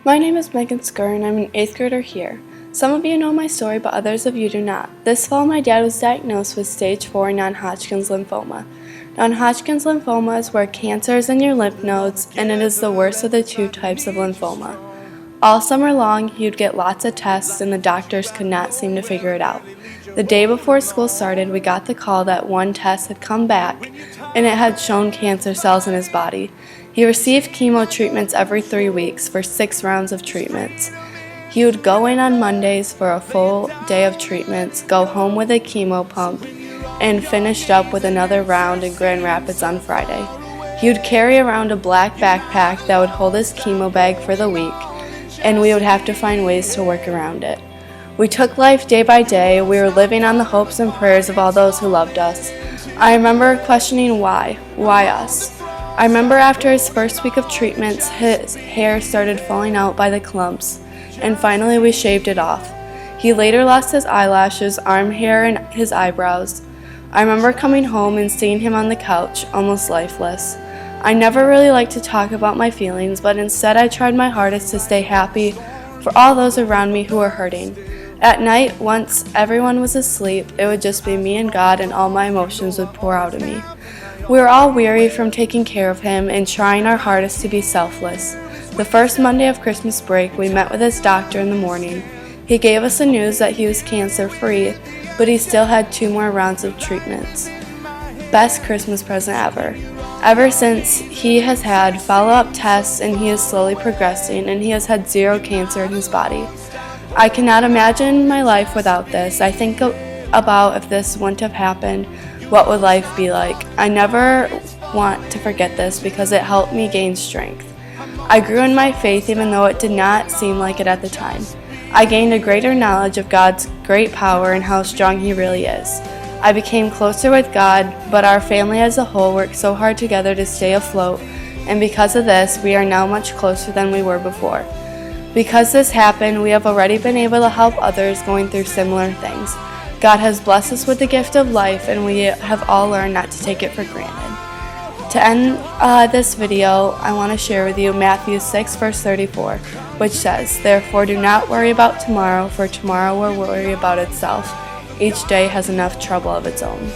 My name is Megan Skur and I'm an 8th grader here. Some of you know my story, but others of you do not. This fall, my dad was diagnosed with stage 4 non-Hodgkin's lymphoma. Non-Hodgkin's lymphoma is where cancer is in your lymph nodes, and it is the worst of the two types of lymphoma. All summer long, he would get lots of tests and the doctors could not seem to figure it out. The day before school started, we got the call that one test had come back and it had shown cancer cells in his body. He received chemo treatments every 3 weeks for 6 rounds of treatments. He would go in on Mondays for a full day of treatments, go home with a chemo pump, and finished up with another round in Grand Rapids on Friday. He would carry around a black backpack that would hold his chemo bag for the week, and we would have to find ways to work around it. We took life day by day. We were living on the hopes and prayers of all those who loved us. I remember questioning why us? I remember after his first week of treatments, his hair started falling out by the clumps, and finally we shaved it off. He later lost his eyelashes, arm hair, and his eyebrows. I remember coming home and seeing him on the couch, almost lifeless. I never really liked to talk about my feelings, but instead I tried my hardest to stay happy for all those around me who were hurting. At night, once everyone was asleep, it would just be me and God, and all my emotions would pour out of me. We were all weary from taking care of him and trying our hardest to be selfless. The first Monday of Christmas break, we met with his doctor in the morning. He gave us the news that he was cancer-free, but he still had 2 more rounds of treatments. Best Christmas present ever. Ever since, he has had follow-up tests and he is slowly progressing, and he has had 0 cancer in his body. I cannot imagine my life without this. I think about if this wouldn't have happened, what would life be like? I never want to forget this because it helped me gain strength. I grew in my faith even though it did not seem like it at the time. I gained a greater knowledge of God's great power and how strong He really is. I became closer with God, but our family as a whole worked so hard together to stay afloat, and because of this, we are now much closer than we were before. Because this happened, we have already been able to help others going through similar things. God has blessed us with the gift of life, and we have all learned not to take it for granted. To end this video, I want to share with you Matthew 6, verse 34, which says, "Therefore do not worry about tomorrow, for tomorrow will worry about itself. Each day has enough trouble of its own."